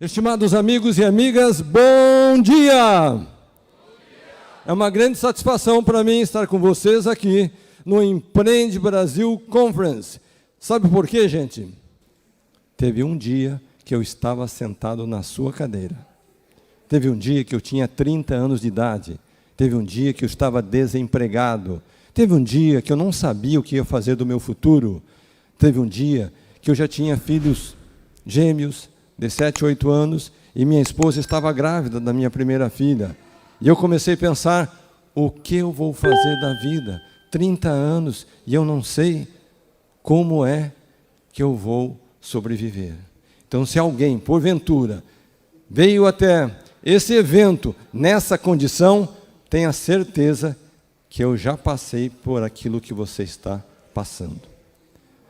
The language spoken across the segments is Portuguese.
Estimados amigos e amigas, bom dia! É uma grande satisfação para mim estar com vocês aqui no Empreende Brasil Conference. Sabe por quê, gente? Teve um dia que eu estava sentado na sua cadeira. Teve um dia que eu tinha 30 anos de idade. Teve um dia que eu estava desempregado. Teve um dia que eu não sabia o que ia fazer do meu futuro. Teve um dia que eu já tinha filhos gêmeos, de 7, 8 anos, e minha esposa estava grávida da minha primeira filha. E eu comecei a pensar, o que eu vou fazer da vida? 30 anos, e eu não sei como é que eu vou sobreviver. Então, se alguém, porventura, veio até esse evento nessa condição, tenha certeza que eu já passei por aquilo que você está passando.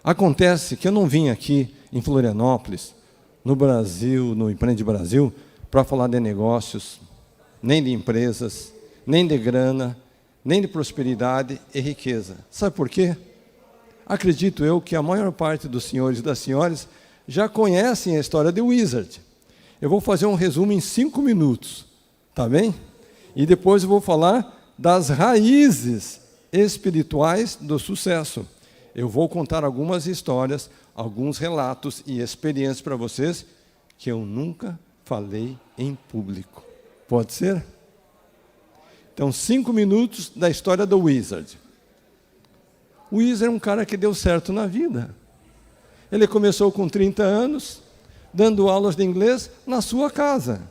Acontece que eu não vim aqui em Florianópolis, no Brasil, no Empreende Brasil, para falar de negócios, nem de empresas, nem de grana, nem de prosperidade e riqueza. Sabe por quê? Acredito eu que a maior parte dos senhores e das senhoras já conhecem a história de Wizard. Eu vou fazer um resumo em 5 minutos, tá bem? E depois eu vou falar das raízes espirituais do sucesso. Eu vou contar algumas histórias, alguns relatos e experiências para vocês que eu nunca falei em público. Pode ser? Então, 5 minutos da história do Wizard. O Wizard é um cara que deu certo na vida. Ele começou com 30 anos, dando aulas de inglês na sua casa.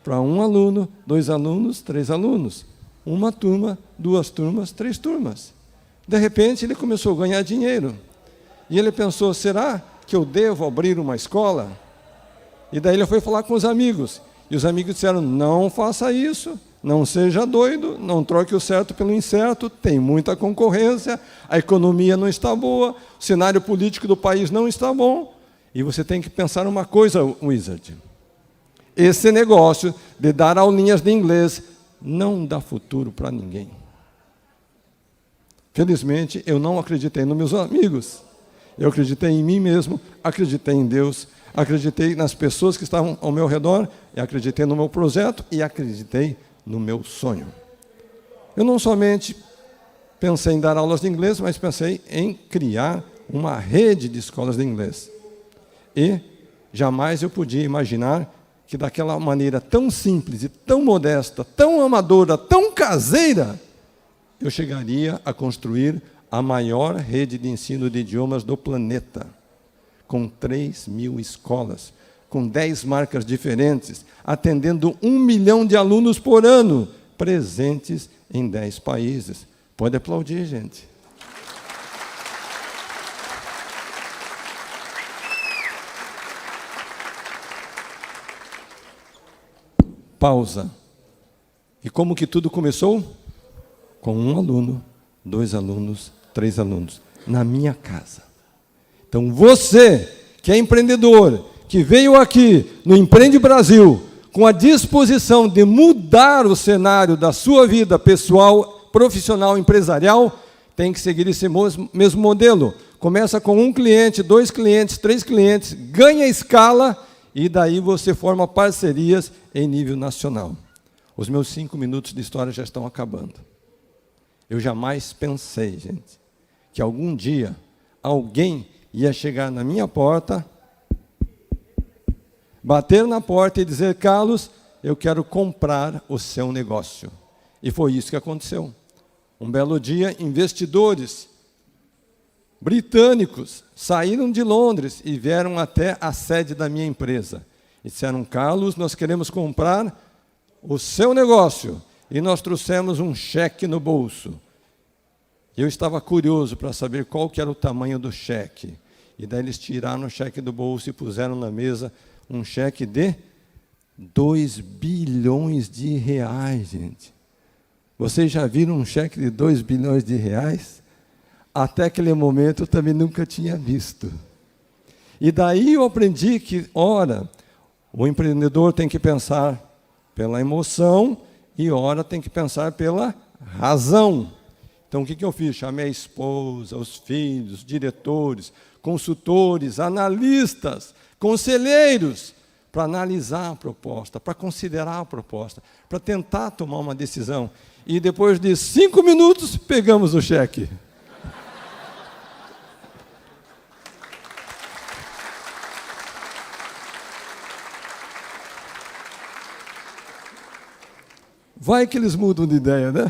Para 1 aluno, 2 alunos, 3 alunos. 1 turma, 2 turmas, 3 turmas. De repente, ele começou a ganhar dinheiro. E ele pensou, será que eu devo abrir uma escola? E daí ele foi falar com os amigos. E os amigos disseram, não faça isso, não seja doido, não troque o certo pelo incerto, tem muita concorrência, a economia não está boa, o cenário político do país não está bom. E você tem que pensar uma coisa, Wizard. Esse negócio de dar aulinhas de inglês não dá futuro para ninguém. Felizmente, eu não acreditei nos meus amigos. Eu acreditei em mim mesmo, acreditei em Deus, acreditei nas pessoas que estavam ao meu redor, e acreditei no meu projeto e acreditei no meu sonho. Eu não somente pensei em dar aulas de inglês, mas pensei em criar uma rede de escolas de inglês. E jamais eu podia imaginar que daquela maneira tão simples e tão modesta, tão amadora, tão caseira, eu chegaria a construir a maior rede de ensino de idiomas do planeta, com 3.000 escolas, com 10 marcas diferentes, atendendo 1 milhão de alunos por ano, presentes em 10 países. Pode aplaudir, gente. Pausa. E como que tudo começou? Com 1 aluno, 2 alunos, 3 alunos, na minha casa. Então, você que é empreendedor, que veio aqui no Empreende Brasil, com a disposição de mudar o cenário da sua vida pessoal, profissional, empresarial, tem que seguir esse mesmo modelo. Começa com 1 cliente, 2 clientes, 3 clientes, ganha escala e daí você forma parcerias em nível nacional. Os meus 5 minutos de história já estão acabando. Eu jamais pensei, gente, que algum dia alguém ia chegar na minha porta, bater na porta e dizer, Carlos, eu quero comprar o seu negócio. E foi isso que aconteceu. Um belo dia, investidores britânicos saíram de Londres e vieram até a sede da minha empresa. E disseram, Carlos, nós queremos comprar o seu negócio. E nós trouxemos um cheque no bolso. Eu estava curioso para saber qual que era o tamanho do cheque. E daí eles tiraram o cheque do bolso e puseram na mesa um cheque de 2 bilhões de reais, gente. Vocês já viram um cheque de 2 bilhões de reais? Até aquele momento eu também nunca tinha visto. E daí eu aprendi que, ora, o empreendedor tem que pensar pela emoção e, ora, tem que pensar pela razão. Então, o que eu fiz? Chamei a esposa, os filhos, diretores, consultores, analistas, conselheiros, para analisar a proposta, para considerar a proposta, para tentar tomar uma decisão. E depois de 5 minutos, pegamos o cheque. Vai que eles mudam de ideia, né?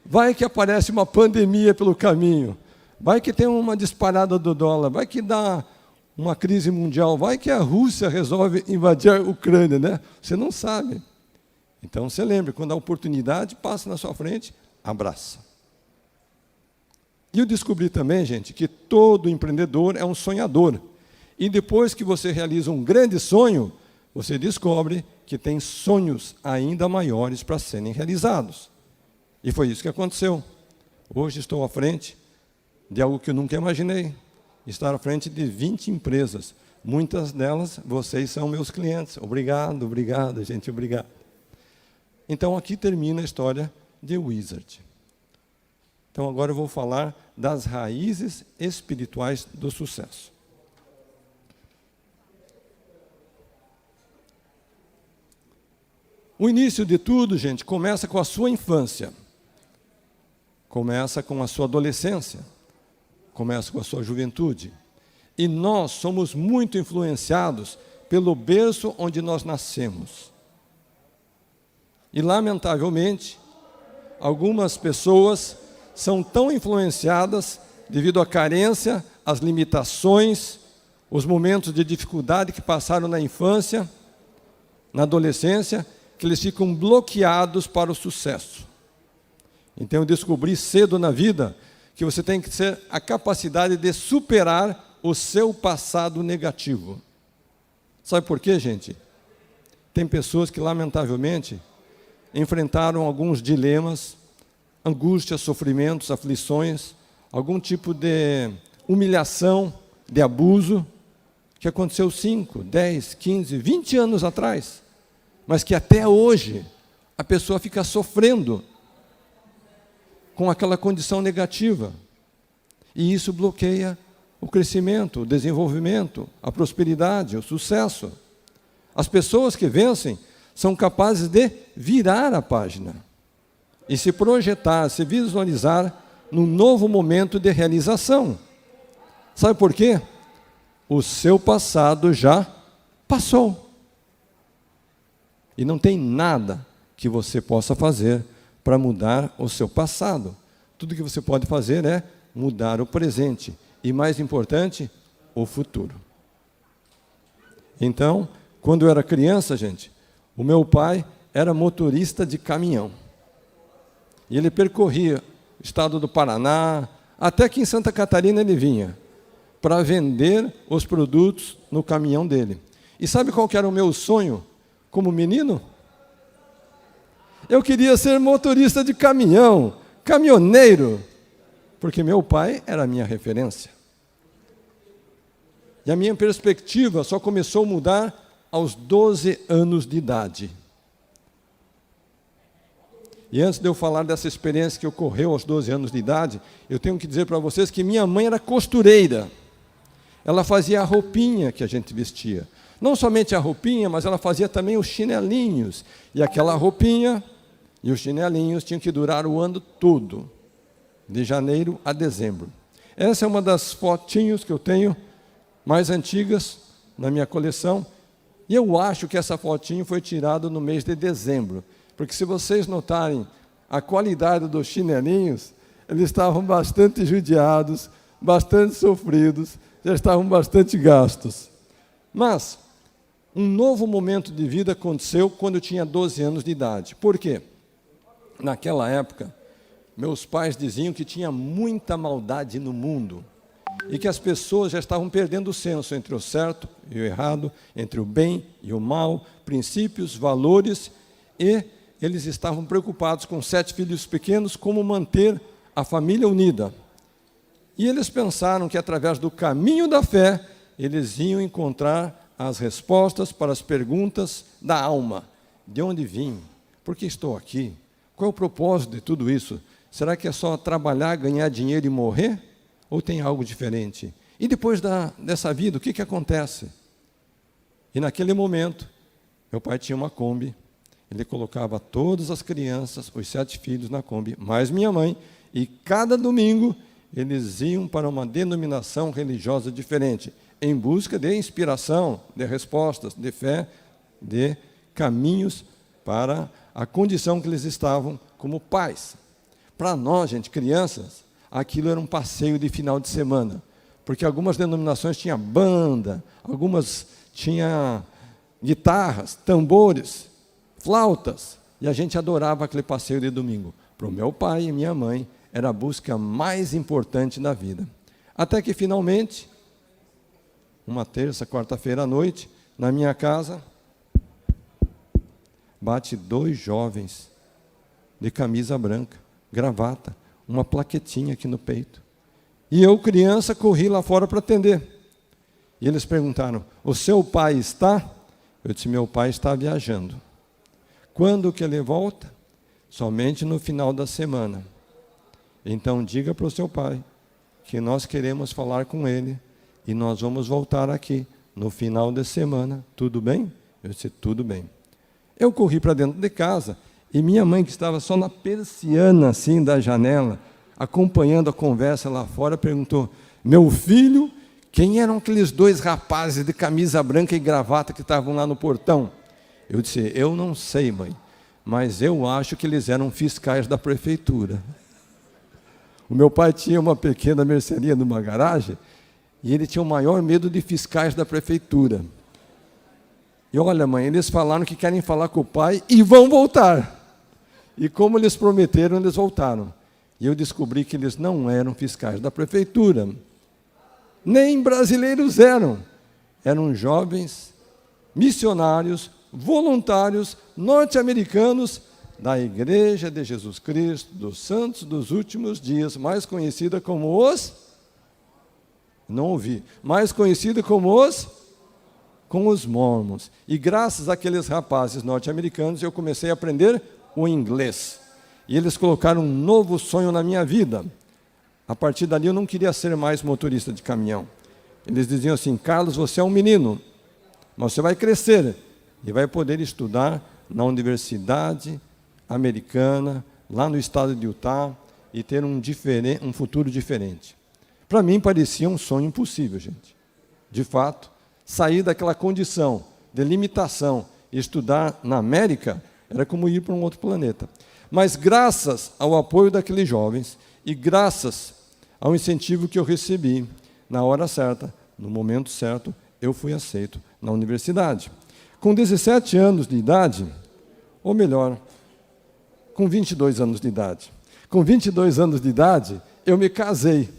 Vai que aparece uma pandemia pelo caminho. Vai que tem uma disparada do dólar. Vai que dá uma crise mundial. Vai que a Rússia resolve invadir a Ucrânia, né? Você não sabe. Então, você lembra, quando a oportunidade passa na sua frente, abraça. E eu descobri também, gente, que todo empreendedor é um sonhador. E depois que você realiza um grande sonho, você descobre que tem sonhos ainda maiores para serem realizados. E foi isso que aconteceu. Hoje estou à frente de algo que eu nunca imaginei. Estar à frente de 20 empresas. Muitas delas, vocês são meus clientes. Obrigado, obrigado, gente, obrigado. Então, aqui termina a história de Wizard. Então, agora eu vou falar das raízes espirituais do sucesso. O início de tudo, gente, começa com a sua infância. Começa com a sua adolescência. Começa com a sua juventude. E nós somos muito influenciados pelo berço onde nós nascemos. E, lamentavelmente, algumas pessoas são tão influenciadas devido à carência, às limitações, os momentos de dificuldade que passaram na infância, na adolescência, que eles ficam bloqueados para o sucesso. Então, eu descobri cedo na vida que você tem que ter a capacidade de superar o seu passado negativo. Sabe por quê, gente? Tem pessoas que, lamentavelmente, enfrentaram alguns dilemas, angústias, sofrimentos, aflições, algum tipo de humilhação, de abuso, que aconteceu 5, 10, 15, 20 anos atrás, mas que até hoje a pessoa fica sofrendo com aquela condição negativa. E isso bloqueia o crescimento, o desenvolvimento, a prosperidade, o sucesso. As pessoas que vencem são capazes de virar a página e se projetar, se visualizar num novo momento de realização. Sabe por quê? O seu passado já passou. E não tem nada que você possa fazer para mudar o seu passado. Tudo que você pode fazer é mudar o presente. E, mais importante, o futuro. Então, quando eu era criança, gente, o meu pai era motorista de caminhão. E ele percorria o estado do Paraná, até que em Santa Catarina ele vinha, para vender os produtos no caminhão dele. E sabe qual que era o meu sonho como menino? Eu queria ser motorista de caminhão, caminhoneiro, porque meu pai era a minha referência. E a minha perspectiva só começou a mudar aos 12 anos de idade. E antes de eu falar dessa experiência que ocorreu aos 12 anos de idade, eu tenho que dizer para vocês que minha mãe era costureira. Ela fazia a roupinha que a gente vestia. Não somente a roupinha, mas ela fazia também os chinelinhos. E aquela roupinha e os chinelinhos tinham que durar o ano todo, de janeiro a dezembro. Essa é uma das fotinhos que eu tenho mais antigas na minha coleção. E eu acho que essa fotinho foi tirada no mês de dezembro. Porque se vocês notarem a qualidade dos chinelinhos, eles estavam bastante judiados, bastante sofridos, já estavam bastante gastos. Mas um novo momento de vida aconteceu quando eu tinha 12 anos de idade. Por quê? Naquela época, meus pais diziam que tinha muita maldade no mundo e que as pessoas já estavam perdendo o senso entre o certo e o errado, entre o bem e o mal, princípios, valores, e eles estavam preocupados com 7 filhos pequenos, como manter a família unida. E eles pensaram que através do caminho da fé, eles iam encontrar as respostas para as perguntas da alma. De onde vim? Por que estou aqui? Qual é o propósito de tudo isso? Será que é só trabalhar, ganhar dinheiro e morrer? Ou tem algo diferente? E depois dessa vida, o que acontece? E naquele momento, meu pai tinha uma Kombi, ele colocava todas as crianças, os 7 filhos na Kombi, mais minha mãe, e cada domingo eles iam para uma denominação religiosa diferente, em busca de inspiração, de respostas, de fé, de caminhos para a condição que eles estavam como pais. Para nós, gente, crianças, aquilo era um passeio de final de semana, porque algumas denominações tinham banda, algumas tinham guitarras, tambores, flautas, e a gente adorava aquele passeio de domingo. Para o meu pai e minha mãe, era a busca mais importante da vida. Até que, finalmente, uma terça, quarta-feira à noite, na minha casa, bate 2 jovens de camisa branca, gravata, uma plaquetinha aqui no peito. E eu, criança, corri lá fora para atender. E eles perguntaram, o seu pai está? Eu disse, meu pai está viajando. Quando que ele volta? Somente no final da semana. Então diga para o seu pai que nós queremos falar com ele e nós vamos voltar aqui no final de semana. Tudo bem? Eu disse, tudo bem. Eu corri para dentro de casa e minha mãe, que estava só na persiana assim da janela, acompanhando a conversa lá fora, perguntou, meu filho, quem eram aqueles 2 rapazes de camisa branca e gravata que estavam lá no portão? Eu disse, eu não sei, mãe, mas eu acho que eles eram fiscais da prefeitura. O meu pai tinha uma pequena mercearia numa garagem e ele tinha o maior medo de fiscais da prefeitura. E olha, mãe, eles falaram que querem falar com o pai e vão voltar. E como eles prometeram, eles voltaram. E eu descobri que eles não eram fiscais da prefeitura. Nem brasileiros eram. Eram jovens missionários, voluntários, norte-americanos, da Igreja de Jesus Cristo, dos Santos dos Últimos Dias, mais conhecida como os... Não ouvi. Mais conhecida como os Mormons. E graças àqueles rapazes norte-americanos, eu comecei a aprender o inglês. E eles colocaram um novo sonho na minha vida. A partir dali, eu não queria ser mais motorista de caminhão. Eles diziam assim, Carlos, você é um menino, mas você vai crescer e vai poder estudar na universidade americana, lá no estado de Utah, e ter um futuro diferente. Para mim, parecia um sonho impossível, gente. De fato, sair daquela condição de limitação e estudar na América era como ir para um outro planeta. Mas graças ao apoio daqueles jovens e graças ao incentivo que eu recebi, na hora certa, no momento certo, eu fui aceito na universidade. Com 17 anos de idade, ou melhor, com 22 anos de idade. Com 22 anos de idade, eu me casei.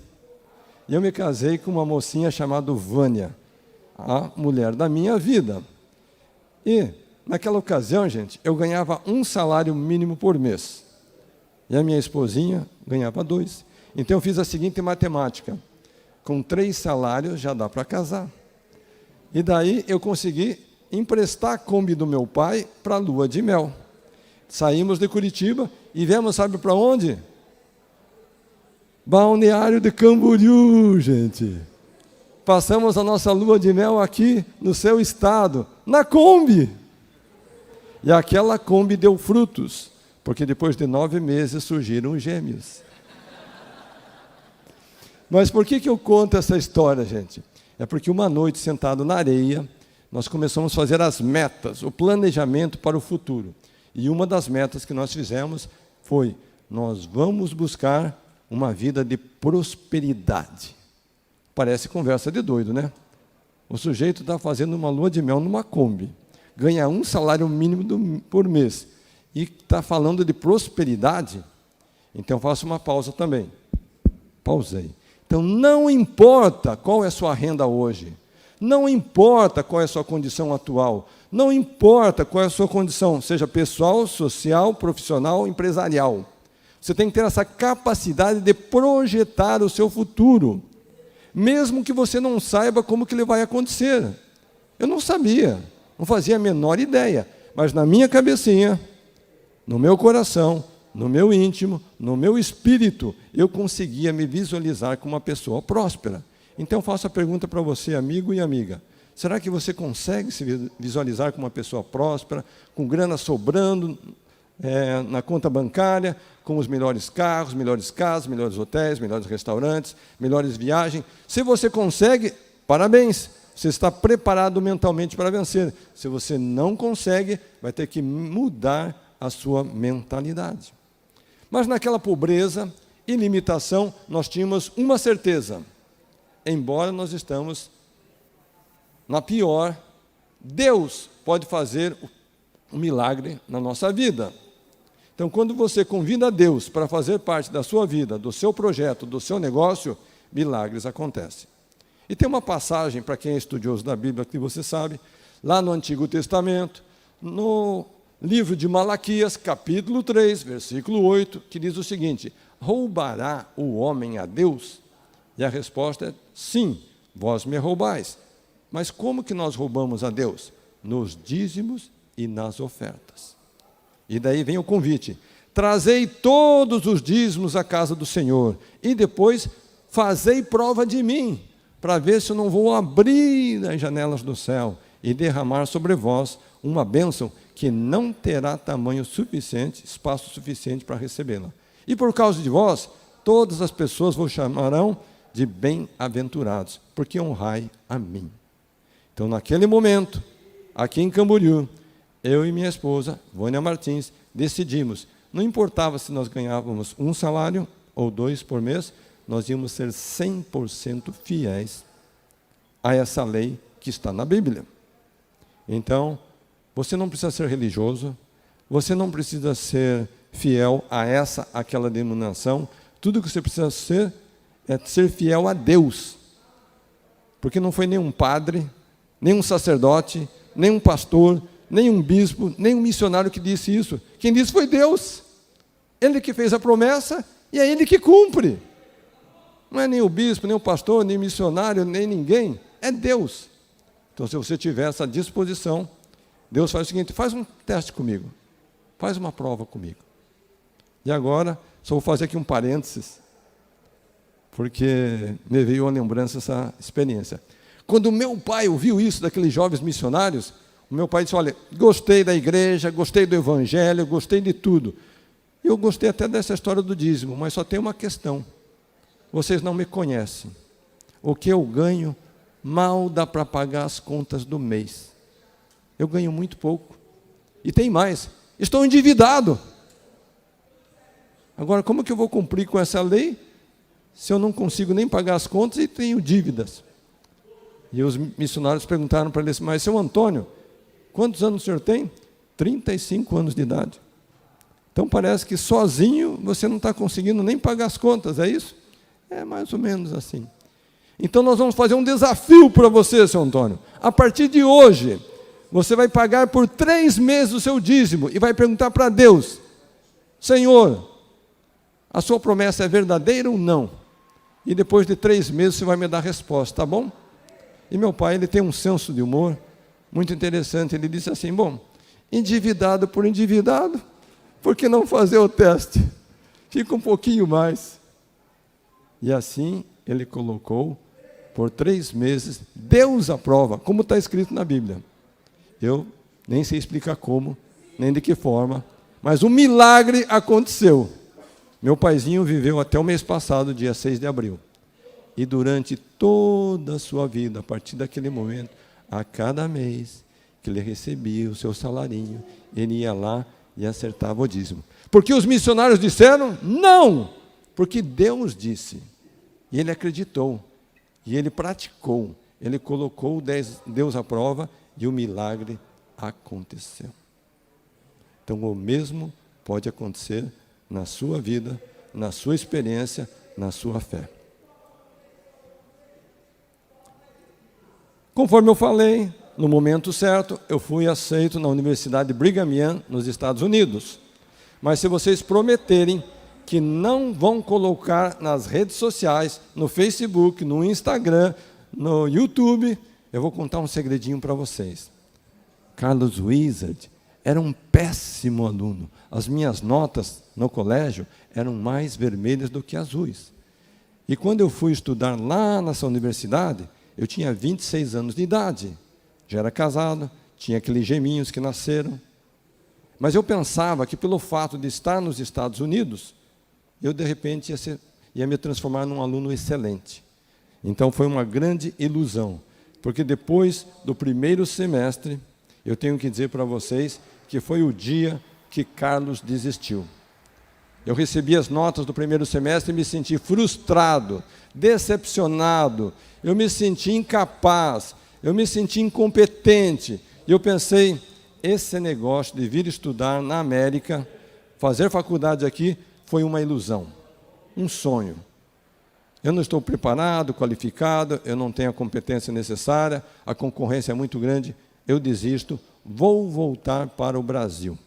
E eu me casei com uma mocinha chamada Vânia, a mulher da minha vida. E, naquela ocasião, gente, eu ganhava 1 salário mínimo por mês. E a minha esposinha ganhava 2. Então, eu fiz a seguinte matemática. Com 3 salários, já dá para casar. E daí, eu consegui emprestar a Kombi do meu pai para a lua de mel. Saímos de Curitiba e viemos, sabe para onde? Balneário de Camboriú, gente. Passamos a nossa lua de mel aqui no seu estado, na Kombi. E aquela Kombi deu frutos, porque depois de 9 meses surgiram os gêmeos. Mas por que eu conto essa história, gente? É porque uma noite, sentado na areia, nós começamos a fazer as metas, o planejamento para o futuro. E uma das metas que nós fizemos foi, nós vamos buscar uma vida de prosperidade. Parece conversa de doido, né? O sujeito está fazendo uma lua de mel numa Kombi, ganha 1 salário mínimo por mês, e está falando de prosperidade. Então, faço uma pausa também. Pausei. Então, não importa qual é a sua renda hoje, não importa qual é a sua condição atual, não importa qual é a sua condição, seja pessoal, social, profissional, empresarial. Você tem que ter essa capacidade de projetar o seu futuro, mesmo que você não saiba como que ele vai acontecer. Eu não sabia, não fazia a menor ideia, mas na minha cabecinha, no meu coração, no meu íntimo, no meu espírito, eu conseguia me visualizar como uma pessoa próspera. Então, faço a pergunta para você, amigo e amiga. Será que você consegue se visualizar como uma pessoa próspera, com grana sobrando na conta bancária, com os melhores carros, melhores casas, melhores hotéis, melhores restaurantes, melhores viagens? Se você consegue, parabéns, você está preparado mentalmente para vencer. Se você não consegue, vai ter que mudar a sua mentalidade. Mas naquela pobreza e limitação, nós tínhamos uma certeza: embora nós estamos na pior, Deus pode fazer um milagre na nossa vida. Então, quando você convida a Deus para fazer parte da sua vida, do seu projeto, do seu negócio, milagres acontecem. E tem uma passagem, para quem é estudioso da Bíblia, que você sabe, lá no Antigo Testamento, no livro de Malaquias, capítulo 3, versículo 8, que diz o seguinte: roubará o homem a Deus? E a resposta é: sim, vós me roubais. Mas como que nós roubamos a Deus? Nos dízimos e nas ofertas. E daí vem o convite: trazei todos os dízimos à casa do Senhor, e depois fazei prova de mim, para ver se eu não vou abrir as janelas do céu e derramar sobre vós uma bênção que não terá tamanho suficiente, espaço suficiente para recebê-la. E por causa de vós, todas as pessoas vos chamarão de bem-aventurados, porque honrai a mim. Então, naquele momento, aqui em Camboriú, eu e minha esposa, Vânia Martins, decidimos, não importava se nós ganhávamos um salário ou 2 por mês, nós íamos ser 100% fiéis a essa lei que está na Bíblia. Então, você não precisa ser religioso, você não precisa ser fiel a aquela denominação, tudo que você precisa ser é ser fiel a Deus, porque não foi nenhum padre, nem um sacerdote, nem um pastor, nem um bispo, nem um missionário que disse isso. Quem disse foi Deus. Ele que fez a promessa e é Ele que cumpre. Não é nem o bispo, nem o pastor, nem o missionário, nem ninguém. É Deus. Então, se você tiver essa disposição, Deus faz o seguinte: faz um teste comigo. Faz uma prova comigo. E agora, só vou fazer aqui um parênteses, porque me veio à lembrança essa experiência. Quando meu pai ouviu isso daqueles jovens missionários, o meu pai disse: olha, gostei da igreja, gostei do evangelho, gostei de tudo. Eu gostei até dessa história do dízimo, mas só tem uma questão: vocês não me conhecem. O que eu ganho mal dá para pagar as contas do mês. Eu ganho muito pouco. E tem mais, estou endividado. Agora, como que eu vou cumprir com essa lei se eu não consigo nem pagar as contas e tenho dívidas? E os missionários perguntaram para ele assim: mas, seu Antônio, quantos anos o senhor tem? 35 anos de idade. Então parece que sozinho você não está conseguindo nem pagar as contas, é isso? É mais ou menos assim. Então nós vamos fazer um desafio para você, seu Antônio. A partir de hoje, você vai pagar por 3 meses o seu dízimo e vai perguntar para Deus: Senhor, a sua promessa é verdadeira ou não? E depois de 3 meses você vai me dar a resposta, tá bom? E meu pai, ele tem um senso de humor muito interessante. Ele disse assim: bom, endividado por endividado, por que não fazer o teste? Fica um pouquinho mais. E assim ele colocou por 3 meses. Deus aprova, como está escrito na Bíblia. Eu nem sei explicar como, nem de que forma, mas um milagre aconteceu. Meu paizinho viveu até o mês passado, dia 6 de abril. E durante toda a sua vida, a partir daquele momento, a cada mês que ele recebia o seu salarinho, ele ia lá e acertava o dízimo. Porque os missionários disseram não, porque Deus disse. E ele acreditou, e ele praticou, ele colocou Deus à prova e o milagre aconteceu. Então o mesmo pode acontecer na sua vida, na sua experiência, na sua fé. Conforme eu falei, no momento certo, eu fui aceito na Universidade Brigham Young, nos Estados Unidos. Mas se vocês prometerem que não vão colocar nas redes sociais, no Facebook, no Instagram, no YouTube, eu vou contar um segredinho para vocês. Carlos Wizard era um péssimo aluno. As minhas notas no colégio eram mais vermelhas do que azuis. E quando eu fui estudar lá nessa universidade, eu tinha 26 anos de idade. já era casado, tinha aqueles geminhos que nasceram. Mas eu pensava que pelo fato de estar nos Estados Unidos, eu de repente ia me transformar num aluno excelente. Então foi uma grande ilusão, porque depois do primeiro semestre, eu tenho que dizer para vocês que foi o dia que Carlos desistiu. Eu recebi as notas do primeiro semestre e me senti frustrado, decepcionado, eu me senti incapaz, eu me senti incompetente. E eu pensei, esse negócio de vir estudar na América, fazer faculdade aqui, foi uma ilusão, um sonho. Eu não estou preparado, qualificado, eu não tenho a competência necessária, a concorrência é muito grande, eu desisto, vou voltar para o Brasil.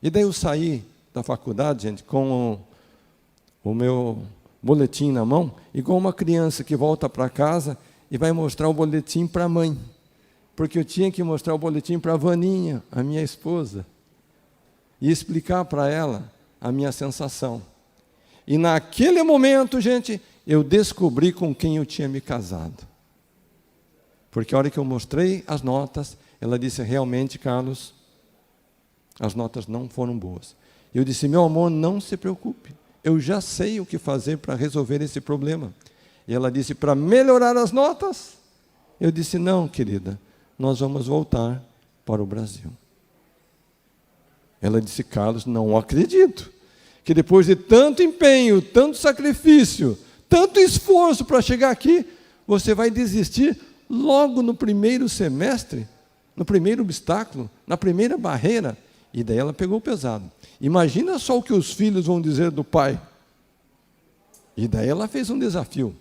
E daí eu saí da faculdade, gente, com o meu boletim na mão, igual uma criança que volta para casa e vai mostrar o boletim para a mãe. Porque eu tinha que mostrar o boletim para a Vaninha, a minha esposa, e explicar para ela a minha sensação. E naquele momento, gente, eu descobri com quem eu tinha me casado. Porque a hora que eu mostrei as notas, ela disse, realmente, Carlos, as notas não foram boas. Eu disse, meu amor, não se preocupe, eu já sei o que fazer para resolver esse problema. E ela disse, para melhorar as notas? Eu disse, não, querida, nós vamos voltar para o Brasil. Ela disse, Carlos, não acredito que depois de tanto empenho, tanto sacrifício, tanto esforço para chegar aqui, você vai desistir logo no primeiro semestre, no primeiro obstáculo, na primeira barreira. E daí ela pegou pesado. Imagina só o que os filhos vão dizer do pai. E daí ela fez um desafio.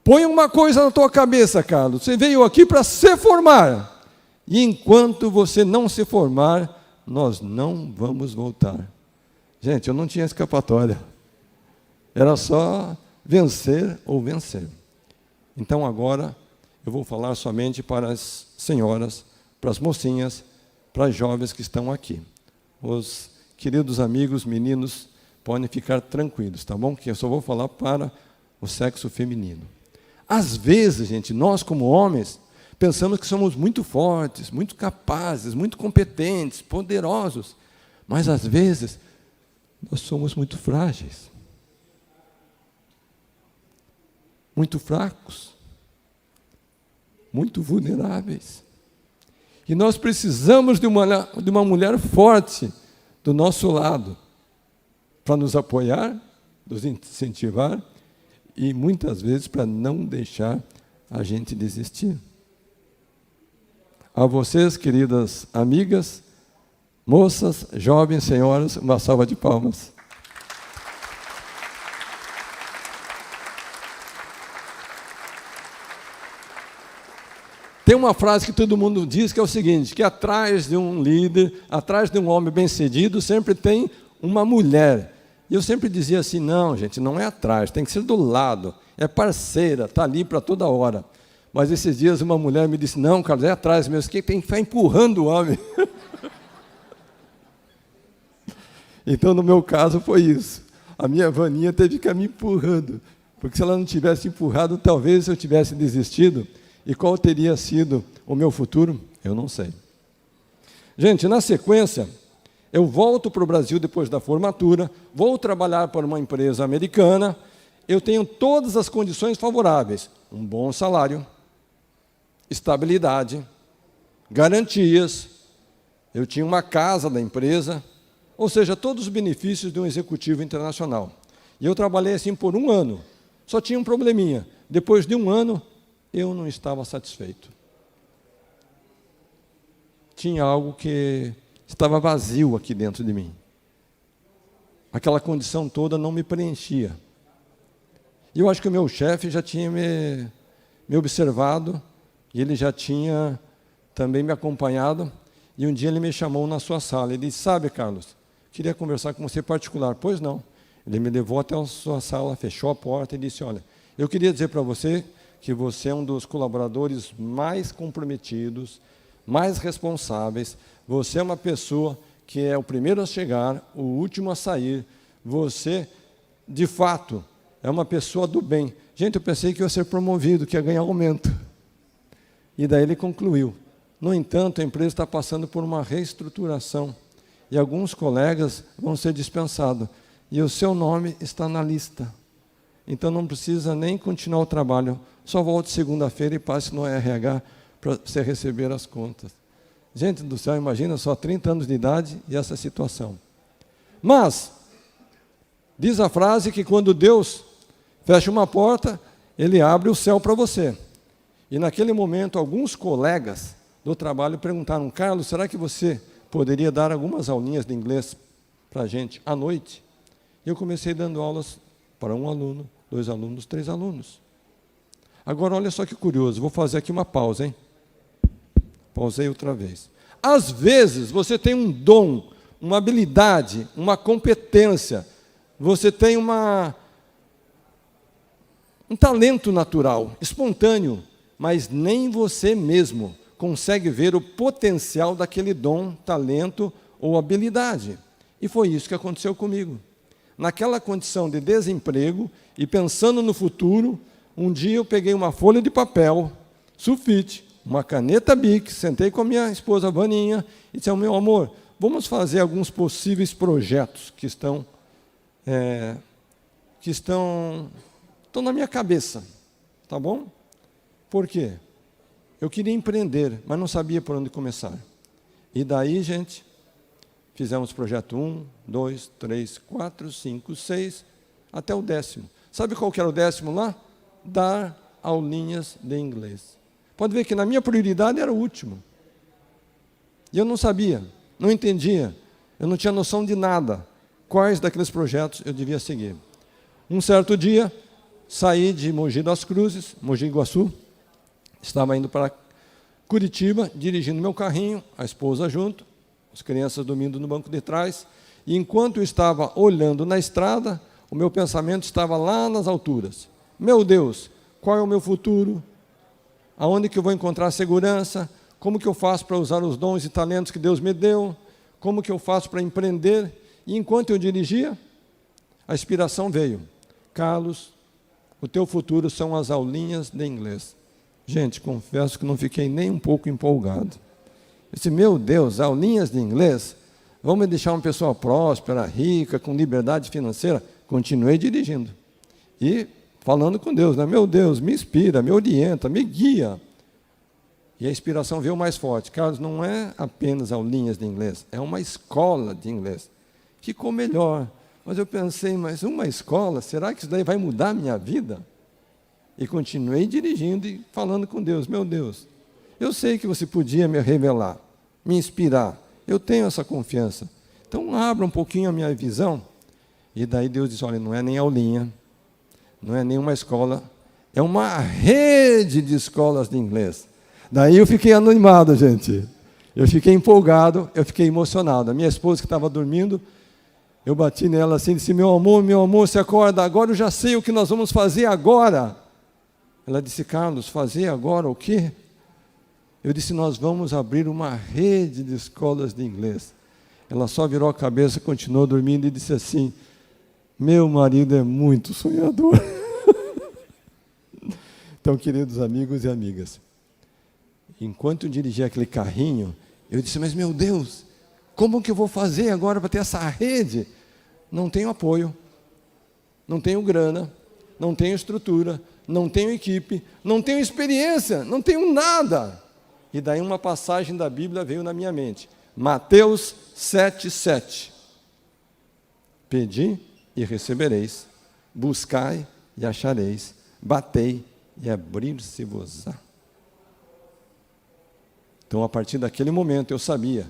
Põe uma coisa na tua cabeça, Carlos, você veio aqui para se formar. E enquanto você não se formar, nós não vamos voltar. Gente, eu não tinha escapatória. Era só vencer ou vencer. Então agora eu vou falar somente para as senhoras, para as mocinhas, para as jovens que estão aqui. Os queridos amigos, meninos, podem ficar tranquilos, tá bom? Que eu só vou falar para o sexo feminino. Às vezes, gente, nós como homens, pensamos que somos muito fortes, muito capazes, muito competentes, poderosos. Mas às vezes, nós somos muito frágeis. Muito fracos. Muito vulneráveis. E nós precisamos de uma mulher forte do nosso lado, para nos apoiar, nos incentivar e muitas vezes para não deixar a gente desistir. A vocês, queridas amigas, moças, jovens, senhoras, uma salva de palmas. Tem uma frase que todo mundo diz que é o seguinte, que atrás de um líder, atrás de um homem bem-sucedido, sempre tem uma mulher. E eu sempre dizia assim, não, gente, não é atrás, tem que ser do lado, é parceira, está ali para toda hora. Mas esses dias uma mulher me disse, não, Carlos, é atrás mesmo, que tem que ficar empurrando o homem. Então, no meu caso, foi isso. A minha Vaninha teve que ficar me empurrando, porque se ela não tivesse empurrado, talvez eu tivesse desistido. E qual teria sido o meu futuro? Eu não sei. Gente, na sequência, eu volto para o Brasil depois da formatura, vou trabalhar para uma empresa americana, eu tenho todas as condições favoráveis, um bom salário, estabilidade, garantias, eu tinha uma casa da empresa, ou seja, todos os benefícios de um executivo internacional. E eu trabalhei assim por 1 ano, só tinha um probleminha, depois de 1 ano, eu não estava satisfeito. Tinha algo que estava vazio aqui dentro de mim. Aquela condição toda não me preenchia. E eu acho que o meu chefe já tinha me observado, e ele já tinha também me acompanhado, e um dia ele me chamou na sua sala. Ele disse, sabe, Carlos, queria conversar com você particular. Pois não. Ele me levou até a sua sala, fechou a porta e disse, olha, eu queria dizer para você que você é um dos colaboradores mais comprometidos, mais responsáveis, você é uma pessoa que é o primeiro a chegar, o último a sair, você, de fato, é uma pessoa do bem. Gente, eu pensei que ia ser promovido, que ia ganhar aumento. E daí ele concluiu: no entanto, a empresa está passando por uma reestruturação e alguns colegas vão ser dispensados e o seu nome está na lista. Então não precisa nem continuar o trabalho, só volte segunda-feira e passe no RH para você receber as contas. Gente do céu, imagina só 30 anos de idade e essa situação. Mas, diz a frase que quando Deus fecha uma porta, Ele abre o céu para você. E naquele momento, alguns colegas do trabalho perguntaram: Carlos, será que você poderia dar algumas aulinhas de inglês para a gente à noite? E eu comecei dando aulas para 1 aluno, 2 alunos, 3 alunos. Agora, olha só que curioso, vou fazer aqui uma pausa, hein? Pausei outra vez. Às vezes, você tem um dom, uma habilidade, uma competência, você tem um talento natural, espontâneo, mas nem você mesmo consegue ver o potencial daquele dom, talento ou habilidade. E foi isso que aconteceu comigo. Naquela condição de desemprego e pensando no futuro, um dia eu peguei uma folha de papel, sulfite, uma caneta Bic, sentei com a minha esposa Vaninha e disse: meu amor, vamos fazer alguns possíveis projetos que estão na minha cabeça, tá bom? Por quê? Eu queria empreender, mas não sabia por onde começar. E daí, gente, fizemos projeto 1, 2, 3, 4, 5, 6, até o 10º. Sabe qual que era o 10º lá? Dar aulinhas de inglês. Pode ver que na minha prioridade era o último. E eu não sabia, não entendia, eu não tinha noção de nada. Quais daqueles projetos eu devia seguir. Um certo dia, saí de Mogi das Cruzes, Mogi Guaçu, estava indo para Curitiba, dirigindo meu carrinho, a esposa junto, as crianças dormindo no banco de trás, e enquanto eu estava olhando na estrada, o meu pensamento estava lá nas alturas. Meu Deus, qual é o meu futuro? Aonde que eu vou encontrar segurança? Como que eu faço para usar os dons e talentos que Deus me deu? Como que eu faço para empreender? E enquanto eu dirigia, a inspiração veio. Carlos, o teu futuro são as aulinhas de inglês. Gente, confesso que não fiquei nem um pouco empolgado. Eu disse: meu Deus, aulinhas de inglês? Vão me deixar uma pessoa próspera, rica, com liberdade financeira? Continuei dirigindo. E falando com Deus, né? Meu Deus, me inspira, me orienta, me guia. E a inspiração veio mais forte. Carlos, não é apenas aulinhas de inglês, é uma escola de inglês. Ficou melhor. Mas eu pensei, mas uma escola, será que isso daí vai mudar a minha vida? E continuei dirigindo e falando com Deus: meu Deus, eu sei que você podia me revelar, me inspirar, eu tenho essa confiança. Então abra um pouquinho a minha visão. E daí Deus disse: olha, não é nem aulinha, não é nenhuma escola, é uma rede de escolas de inglês. Daí eu fiquei animado, gente. Eu fiquei empolgado, eu fiquei emocionado. A minha esposa, que estava dormindo, eu bati nela assim e disse: meu amor, se acorda, agora eu já sei o que nós vamos fazer agora. Ela disse: Carlos, fazer agora o quê? Eu disse: nós vamos abrir uma rede de escolas de inglês. Ela só virou a cabeça, continuou dormindo e disse assim: meu marido é muito sonhador. Então, queridos amigos e amigas, enquanto eu dirigia aquele carrinho, eu disse: mas meu Deus, como que eu vou fazer agora para ter essa rede? Não tenho apoio, não tenho grana, não tenho estrutura, não tenho equipe, não tenho experiência, não tenho nada. E daí uma passagem da Bíblia veio na minha mente. Mateus 7,7. Pedi e recebereis, buscai e achareis, batei e abrir-se-vos-á. Então, a partir daquele momento, eu sabia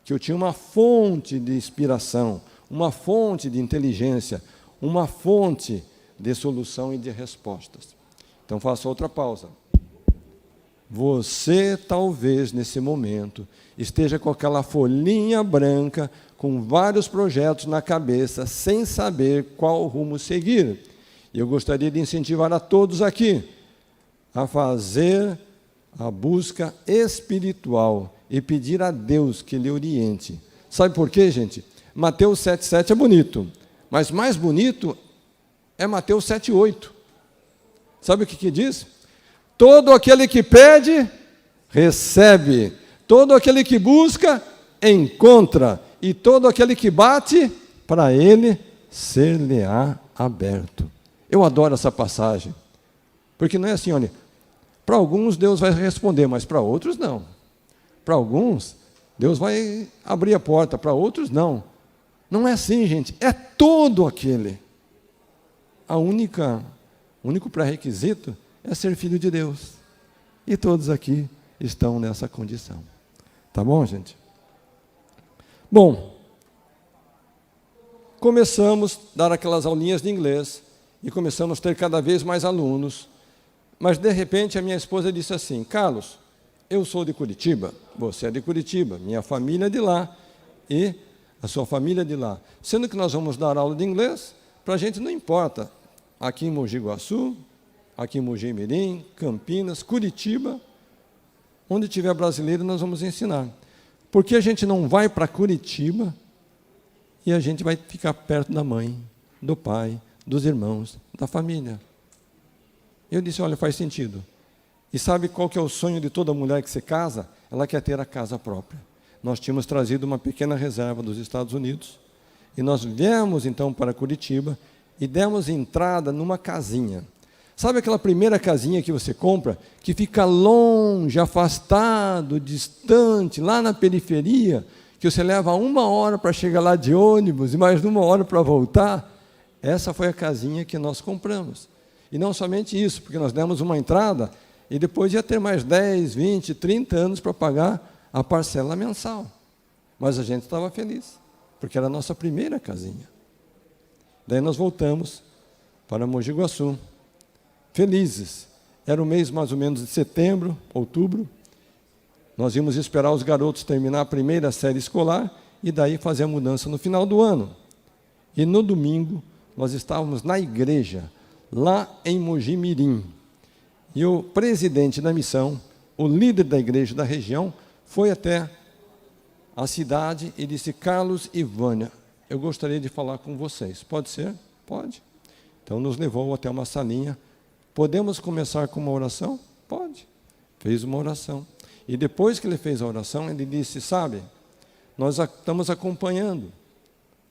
que eu tinha uma fonte de inspiração, uma fonte de inteligência, uma fonte de solução e de respostas. Então, faço outra pausa. Você, talvez, nesse momento, esteja com aquela folhinha branca, com vários projetos na cabeça, sem saber qual rumo seguir. E eu gostaria de incentivar a todos aqui a fazer a busca espiritual e pedir a Deus que lhe oriente. Sabe por quê, gente? Mateus 7,7 é bonito, mas mais bonito é Mateus 7,8. Sabe o que diz? Todo aquele que pede, recebe. Todo aquele que busca, encontra. E todo aquele que bate, para ele ser-lhe-á aberto. Eu adoro essa passagem. Porque não é assim, olha, para alguns Deus vai responder, mas para outros não. Para alguns, Deus vai abrir a porta, para outros não. Não é assim, gente, é todo aquele. O único pré-requisito é ser filho de Deus. E todos aqui estão nessa condição. Tá bom, gente? Bom, começamos a dar aquelas aulinhas de inglês e começamos a ter cada vez mais alunos. Mas, de repente, a minha esposa disse assim: Carlos, eu sou de Curitiba, você é de Curitiba, minha família é de lá e a sua família é de lá. Sendo que nós vamos dar aula de inglês, para a gente não importa, aqui em Mogi Guaçu, aqui em Mogi Mirim, Campinas, Curitiba, onde tiver brasileiro nós vamos ensinar. Porque a gente não vai para Curitiba e a gente vai ficar perto da mãe, do pai, dos irmãos, da família. Eu disse, olha, faz sentido. E sabe qual que é o sonho de toda mulher que se casa? Ela quer ter a casa própria. Nós tínhamos trazido uma pequena reserva dos Estados Unidos e nós viemos então para Curitiba e demos entrada numa casinha. Sabe aquela primeira casinha que você compra, que fica longe, afastado, distante, lá na periferia, que você leva 1 hora para chegar lá de ônibus e mais 1 hora para voltar? Essa foi a casinha que nós compramos. E não somente isso, porque nós demos uma entrada e depois ia ter mais 10, 20, 30 anos para pagar a parcela mensal. Mas a gente estava feliz, porque era a nossa primeira casinha. Daí nós voltamos para Mogi Guaçu, felizes. Era o mês mais ou menos de setembro, outubro. Nós íamos esperar os garotos terminar a primeira série escolar e daí fazer a mudança no final do ano. E no domingo, nós estávamos na igreja, lá em Mogi Mirim. E o presidente da missão, o líder da igreja da região, foi até a cidade e disse: Carlos e Vânia, eu gostaria de falar com vocês. Pode ser? Pode. Então nos levou até uma salinha. Podemos começar com uma oração? Pode. Fez uma oração. E depois que ele fez a oração, ele disse: sabe, nós estamos acompanhando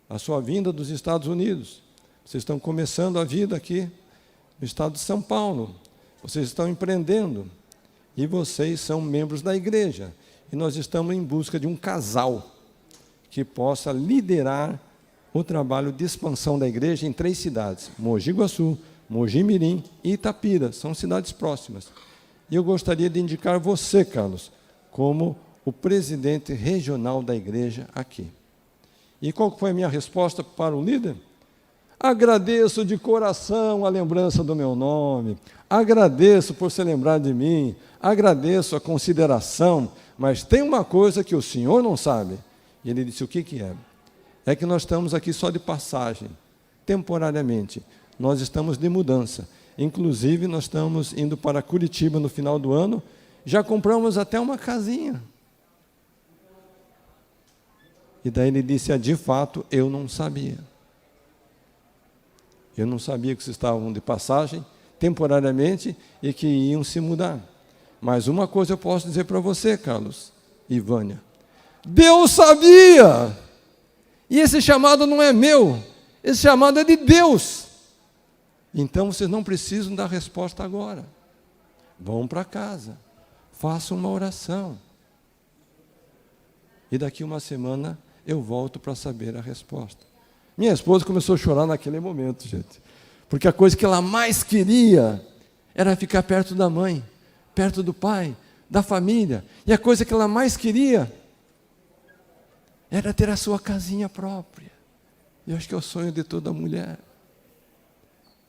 a sua vinda dos Estados Unidos. Vocês estão começando a vida aqui no estado de São Paulo. Vocês estão empreendendo. E vocês são membros da igreja. E nós estamos em busca de um casal que possa liderar o trabalho de expansão da igreja em 3 cidades: Mogi Guaçu, Mogi Mirim e Itapira. São cidades próximas. E eu gostaria de indicar você, Carlos, como o presidente regional da igreja aqui. E qual foi a minha resposta para o líder? Agradeço de coração a lembrança do meu nome, agradeço por se lembrar de mim, agradeço a consideração, mas tem uma coisa que o senhor não sabe. E ele disse: o que que é? É que nós estamos aqui só de passagem, temporariamente. Nós estamos de mudança. Inclusive, nós estamos indo para Curitiba no final do ano, já compramos até uma casinha. E daí ele disse: de fato, eu não sabia. Eu não sabia que vocês estavam de passagem, temporariamente, e que iam se mudar. Mas uma coisa eu posso dizer para você, Carlos e Vânia: Deus sabia! E esse chamado não é meu, esse chamado é de Deus. Então vocês não precisam dar resposta agora. Vão para casa, façam uma oração. E daqui uma semana eu volto para saber a resposta. Minha esposa começou a chorar naquele momento, gente. Porque a coisa que ela mais queria era ficar perto da mãe, perto do pai, da família. E a coisa que ela mais queria era ter a sua casinha própria. E eu acho que é o sonho de toda mulher.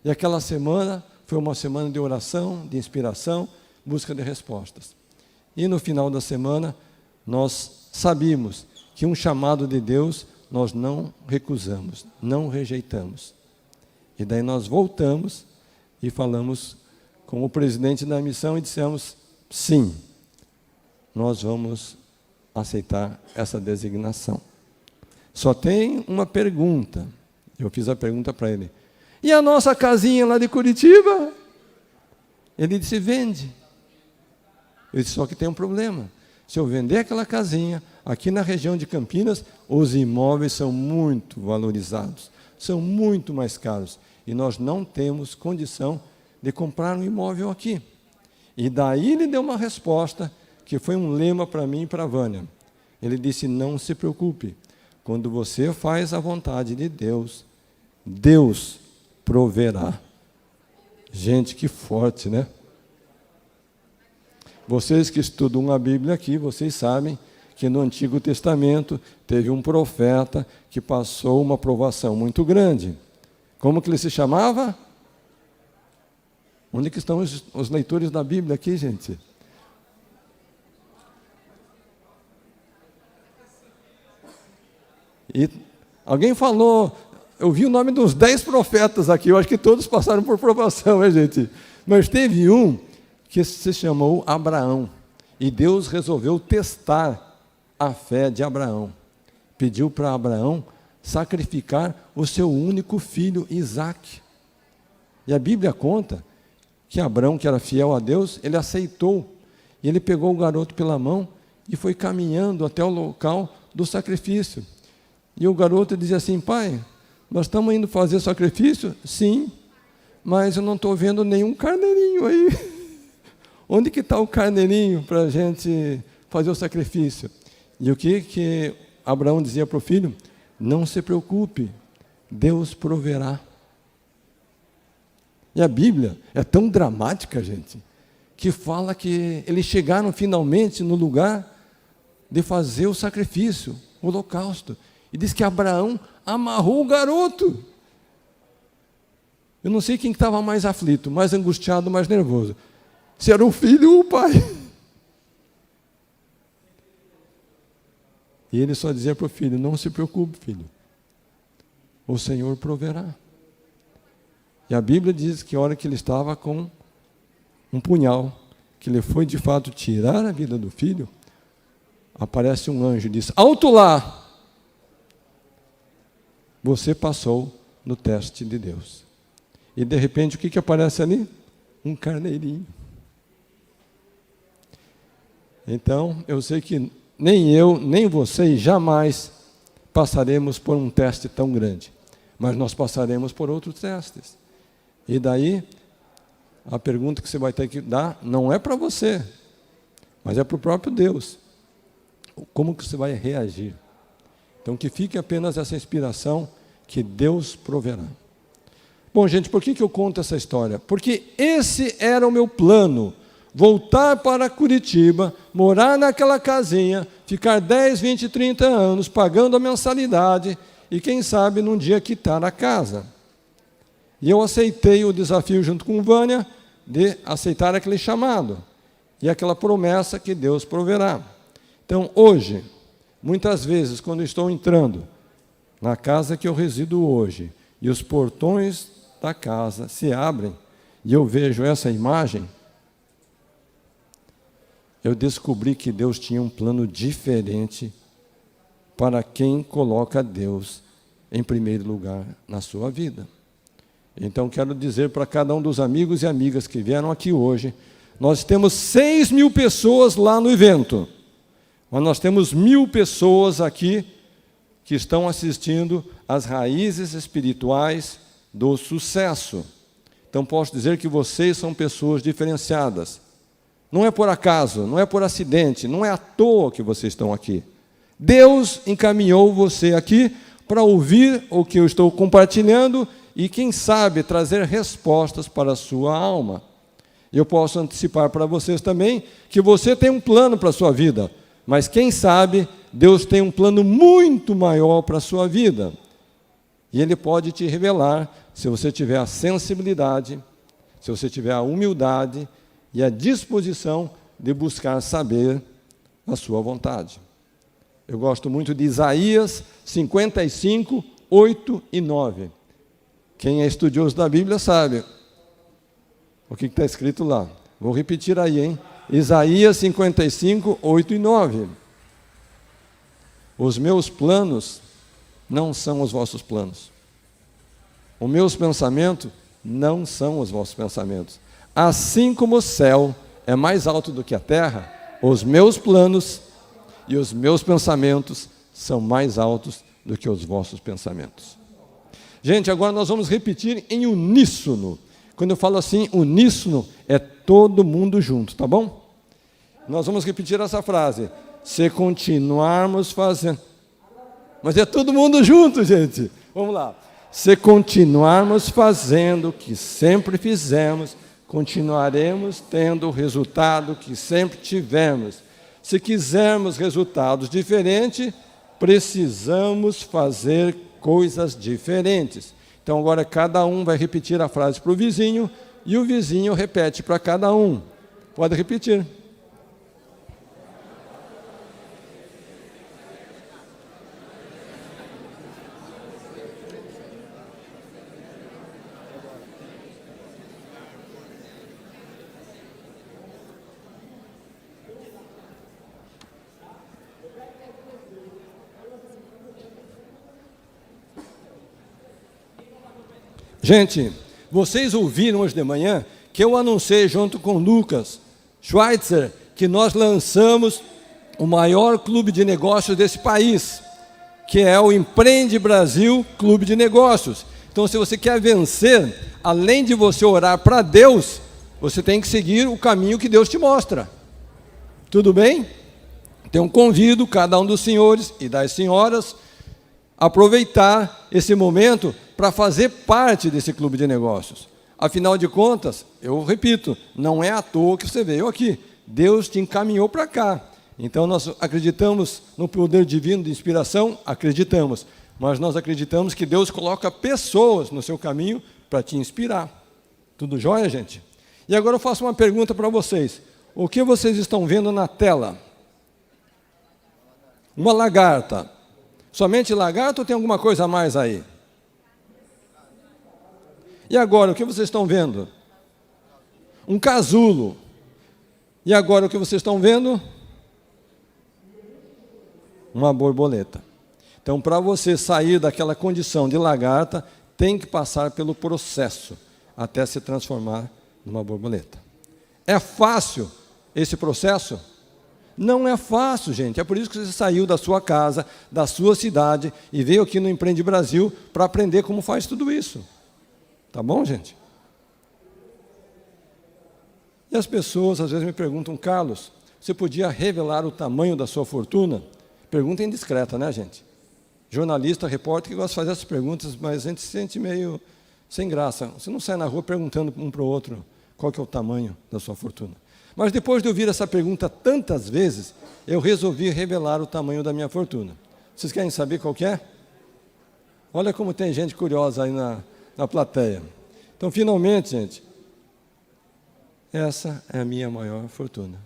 E aquela semana foi uma semana de oração, de inspiração, busca de respostas. E no final da semana, nós sabíamos que um chamado de Deus nós não recusamos, não rejeitamos. E daí nós voltamos e falamos com o presidente da missão e dissemos: sim, nós vamos aceitar essa designação. Só tem uma pergunta. Eu fiz a pergunta para ele: e a nossa casinha lá de Curitiba? Ele disse: vende. Eu disse, só que tem um problema. Se eu vender aquela casinha, aqui na região de Campinas, os imóveis são muito valorizados, são muito mais caros. E nós não temos condição de comprar um imóvel aqui. E daí ele deu uma resposta, que foi um lema para mim e para a Vânia. Ele disse, não se preocupe, quando você faz a vontade de Deus, Deus proverá. Gente, que forte, né? Vocês que estudam a Bíblia aqui, vocês sabem que no Antigo Testamento teve um profeta que passou uma provação muito grande. Como que ele se chamava? Onde que estão os leitores da Bíblia aqui, gente? E alguém falou, eu vi o nome dos 10 profetas aqui, eu acho que todos passaram por provação, né, gente? Mas teve um que se chamou Abraão, e Deus resolveu testar a fé de Abraão. Pediu para Abraão sacrificar o seu único filho, Isaque. E a Bíblia conta que Abraão, que era fiel a Deus, ele aceitou, e ele pegou o garoto pela mão e foi caminhando até o local do sacrifício. E o garoto dizia assim, pai, nós estamos indo fazer sacrifício? Sim, mas eu não estou vendo nenhum carneirinho aí. Onde que está o carneirinho para a gente fazer o sacrifício? E o que Abraão dizia para o filho? Não se preocupe, Deus proverá. E a Bíblia é tão dramática, gente, que fala que eles chegaram finalmente no lugar de fazer o sacrifício, o holocausto. E diz que Abraão amarrou o garoto. Eu não sei quem estava mais aflito, mais angustiado, mais nervoso. Se era o filho ou o pai. E ele só dizia para o filho, não se preocupe, filho. O Senhor proverá. E a Bíblia diz que a hora que ele estava com um punhal, que ele foi de fato tirar a vida do filho, aparece um anjo e diz, alto lá! Você passou no teste de Deus. E de repente o que aparece ali? Um carneirinho. Então, eu sei que nem eu, nem vocês jamais passaremos por um teste tão grande. Mas nós passaremos por outros testes. E daí, a pergunta que você vai ter que dar não é para você, mas é para o próprio Deus. Como que você vai reagir? Então, que fique apenas essa inspiração que Deus proverá. Bom, gente, por que eu conto essa história? Porque esse era o meu plano. Voltar para Curitiba, morar naquela casinha, ficar 10, 20, 30 anos pagando a mensalidade e, quem sabe, num dia quitar a casa. E eu aceitei o desafio junto com Vânia de aceitar aquele chamado e aquela promessa que Deus proverá. Então, hoje, muitas vezes, quando estou entrando na casa que eu resido hoje e os portões da casa se abrem e eu vejo essa imagem, eu descobri que Deus tinha um plano diferente para quem coloca Deus em primeiro lugar na sua vida. Então, quero dizer para cada um dos amigos e amigas que vieram aqui hoje, nós temos 6.000 pessoas lá no evento, mas nós temos 1.000 pessoas aqui que estão assistindo às raízes espirituais do sucesso. Então, posso dizer que vocês são pessoas diferenciadas. Não é por acaso, não é por acidente, não é à toa que vocês estão aqui. Deus encaminhou você aqui para ouvir o que eu estou compartilhando e, quem sabe, trazer respostas para a sua alma. Eu posso antecipar para vocês também que você tem um plano para a sua vida, mas, quem sabe, Deus tem um plano muito maior para a sua vida. E Ele pode te revelar se você tiver a sensibilidade, se você tiver a humildade e a disposição de buscar saber a sua vontade. Eu gosto muito de Isaías 55, 8 e 9. Quem é estudioso da Bíblia sabe o que está escrito lá. Vou repetir aí, hein? Isaías 55, 8 e 9. Os meus planos não são os vossos planos. Os meus pensamentos não são os vossos pensamentos. Assim como o céu é mais alto do que a terra, os meus planos e os meus pensamentos são mais altos do que os vossos pensamentos. Gente, agora nós vamos repetir em uníssono. Quando eu falo assim, uníssono, é todo mundo junto, tá bom? Nós vamos repetir essa frase. Se continuarmos fazendo... Mas é todo mundo junto, gente. Vamos lá. Se continuarmos fazendo o que sempre fizemos, continuaremos tendo o resultado que sempre tivemos. Se quisermos resultados diferentes, precisamos fazer coisas diferentes. Então, agora cada um vai repetir a frase para o vizinho e o vizinho repete para cada um. Pode repetir. Gente, vocês ouviram hoje de manhã que eu anunciei junto com Lucas Schweitzer que nós lançamos o maior clube de negócios desse país, que é o Empreende Brasil Clube de Negócios. Então, se você quer vencer, além de você orar para Deus, você tem que seguir o caminho que Deus te mostra. Tudo bem? Então, convido cada um dos senhores e das senhoras a aproveitar esse momento para fazer parte desse clube de negócios. Afinal de contas, eu repito, não é à toa que você veio aqui. Deus te encaminhou para cá. Então, nós acreditamos no poder divino de inspiração? Acreditamos. Mas nós acreditamos que Deus coloca pessoas no seu caminho para te inspirar. Tudo jóia, gente? E agora eu faço uma pergunta para vocês. O que vocês estão vendo na tela? Uma lagarta. Somente lagarta ou tem alguma coisa a mais aí? E agora, o que vocês estão vendo? Um casulo. E agora, o que vocês estão vendo? Uma borboleta. Então, para você sair daquela condição de lagarta, tem que passar pelo processo até se transformar numa borboleta. É fácil esse processo? Não é fácil, gente. É por isso que você saiu da sua casa, da sua cidade e veio aqui no Empreende Brasil para aprender como faz tudo isso. Tá bom, gente? E as pessoas às vezes me perguntam, Carlos, você podia revelar o tamanho da sua fortuna? Pergunta indiscreta, né, gente? Jornalista, repórter que gosta de fazer essas perguntas, mas a gente se sente meio sem graça. Você não sai na rua perguntando um para o outro qual que é o tamanho da sua fortuna. Mas depois de ouvir essa pergunta tantas vezes, eu resolvi revelar o tamanho da minha fortuna. Vocês querem saber qual que é? Olha como tem gente curiosa aí na plateia. Então, finalmente, gente, essa é a minha maior fortuna.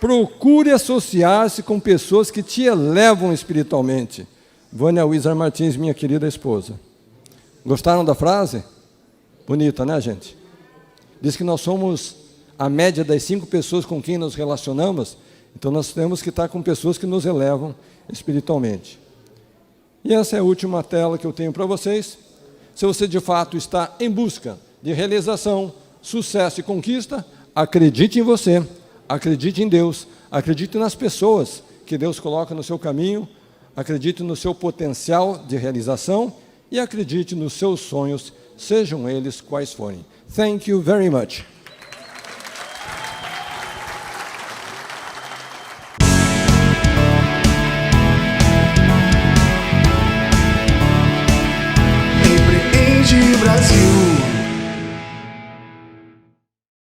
Procure associar-se com pessoas que te elevam espiritualmente. Vânia Wizard Martins, minha querida esposa. Gostaram da frase? Bonita, né, gente? Diz que nós somos a média das 5 pessoas com quem nos relacionamos, então nós temos que estar com pessoas que nos elevam espiritualmente. E essa é a última tela que eu tenho para vocês. Se você de fato está em busca de realização, sucesso e conquista, acredite em você, acredite em Deus, acredite nas pessoas que Deus coloca no seu caminho, acredite no seu potencial de realização e acredite nos seus sonhos, sejam eles quais forem. Thank you very much. Empreende Brasil.